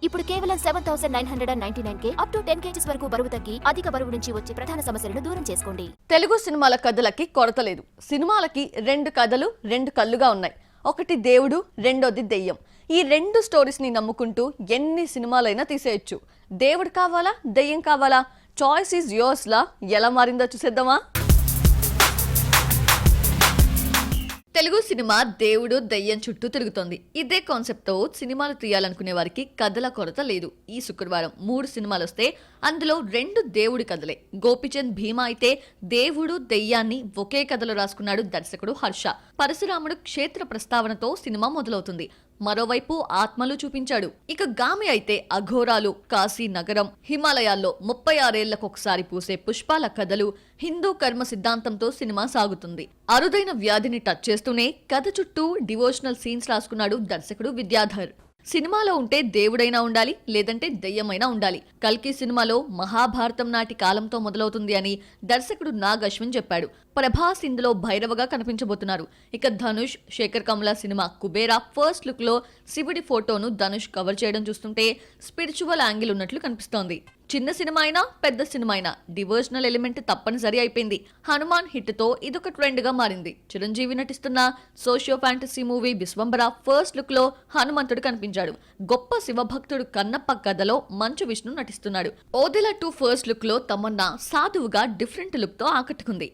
ఇప్పుడు కేవలం 7,999 up to 10 kgs వరకు బరువు తగ్గి అధిక బరువు నుంచి వచ్చే ప్రధాన సమస్యలను దూరం చేసుకోండి. తెలుగు సినిమాల కథలకి కొరత లేదు. సినిమాలకి 2 కథలు 2 కళ్ళుగా ఉన్నాయి. ఒకటి దేవుడు, రెండోది దెయ్యం. ఈ 2 స్టోరీస్ ని నమ్ముకుంటూ ఎన్ని సినిమాలైనా తీసేయొచ్చు. దేవుడు కావాలా, దెయ్యం కావాలా? చాయిస్ ఈజ్ యోర్స్ లా ఎలా మారిందో చూసేద్దామా? తెలుగు సినిమా దేవుడు దెయ్యం చుట్టూ తిరుగుతోంది. ఇదే కాన్సెప్ట్ తో సినిమాలు తీయాలనుకునే వారికి కథల కొరత లేదు. ఈ శుక్రవారం 3 సినిమాలు వస్తే అందులో 2 దేవుడి కథలే. గోపిచంద్ భీమా అయితే దేవుడు దెయ్యాన్ని ఒకే కథలో రాసుకున్నాడు దర్శకుడు హర్ష. పరశురాముడు క్షేత్ర ప్రస్తావనతో సినిమా మొదలవుతుంది. మరోవైపు ఆత్మలు చూపించాడు. ఇక గామి అయితే అఘోరాలు, కాశీ నగరం, హిమాలయాల్లో 36 ఏళ్లకొకసారి పూసే పుష్పాల కథలు, హిందూ కర్మ సిద్ధాంతంతో సినిమా సాగుతుంది. అరుదైన వ్యాధిని టచ్ చేస్తూనే కథ చుట్టూ డివోషనల్ సీన్స్ రాసుకున్నాడు దర్శకుడు విద్యాధర్. సినిమాలో ఉంటే దేవుడైనా ఉండాలి, లేదంటే దెయ్యమైనా ఉండాలి. కల్కి సినిమాలో మహాభారతం నాటి కాలంతో మొదలవుతుంది అని దర్శకుడు నాగ్ అశ్విన్ చెప్పాడు. ప్రభాస్ ఇందులో భైరవగా కనిపించబోతున్నారు. ఇక Dhanush, Sekhar Kammula cinema Kubera first look లో శివుడి ఫోటోను ధనుష్ కవర్ చేయడం చూస్తుంటే స్పిరిచువల్ యాంగిల్ ఉన్నట్లు కనిపిస్తోంది. చిన్న సినిమా అయినా పెద్ద సినిమా అయినా డివోషనల్ ఎలిమెంట్ తప్పనిసరి అయిపోయింది. హనుమాన్ హిట్ తో ఇదొక ట్రెండ్ గా మారింది. చిరంజీవి నటిస్తున్న socio fantasy movie Vishwambhara first look లో హనుమంతుడు కనిపించాడు. గొప్ప శివభక్తుడు కన్నప్ప కథలో మంచు విష్ణు నటిస్తున్నాడు. ఓదెలా 2 ఫస్ట్ లుక్ లో తమన్నా సాధువుగా డిఫరెంట్ లుక్ తో ఆకట్టుకుంది.